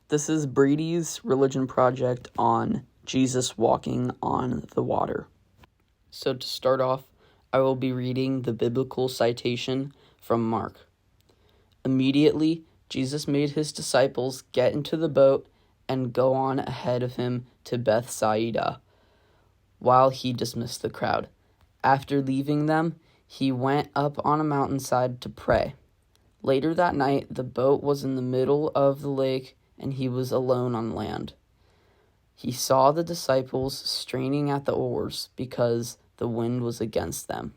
This is Brady's religion project on Jesus walking on the water. So to start off, I will be reading the biblical citation from Mark. Immediately, Jesus made his disciples get into the boat and go on ahead of him to Bethsaida, while he dismissed the crowd. After leaving them, he went up on a mountainside to pray. Later that night, the boat was in the middle of the lake, and he was alone on land. He saw the disciples straining at the oars because the wind was against them.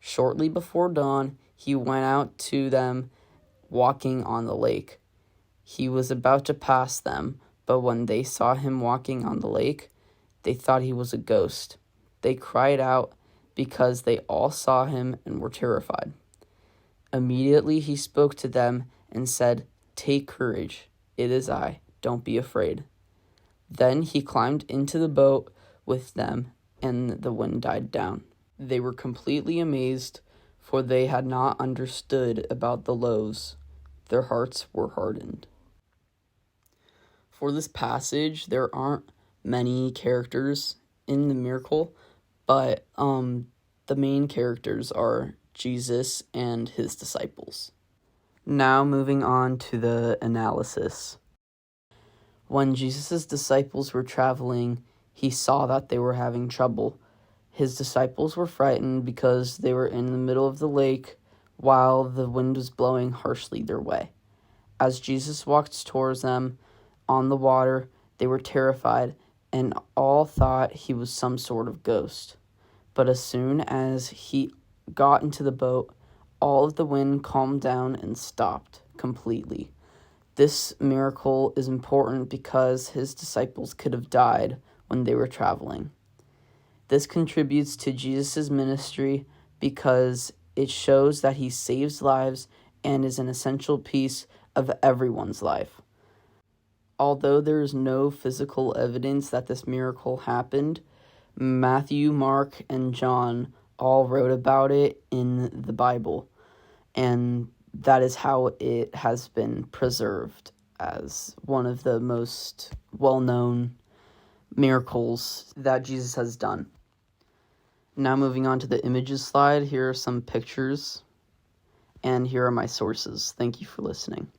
Shortly before dawn, he went out to them walking on the lake. He was about to pass them, but when they saw him walking on the lake, they thought he was a ghost. They cried out because they all saw him and were terrified. Immediately he spoke to them and said, "Take courage. It is I. Don't be afraid." Then he climbed into the boat with them, and the wind died down. They were completely amazed, for they had not understood about the loaves. Their hearts were hardened. For this passage, there aren't many characters in the miracle, but the main characters are Jesus and his disciples. Now moving on to the analysis. When Jesus' disciples were traveling, he saw that they were having trouble. His disciples were frightened because they were in the middle of the lake while the wind was blowing harshly their way. As Jesus walked towards them on the water, they were terrified and all thought he was some sort of ghost. But as soon as he got into the boat, all of the wind calmed down and stopped completely. This miracle is important because his disciples could have died when they were traveling. This contributes to Jesus' ministry because it shows that he saves lives and is an essential piece of everyone's life. Although there is no physical evidence that this miracle happened, Matthew, Mark, and John all wrote about it in the Bible, and that is how it has been preserved as one of the most well-known miracles that Jesus has done. Now moving on to the images slide, here are some pictures, and here are my sources. Thank you for listening.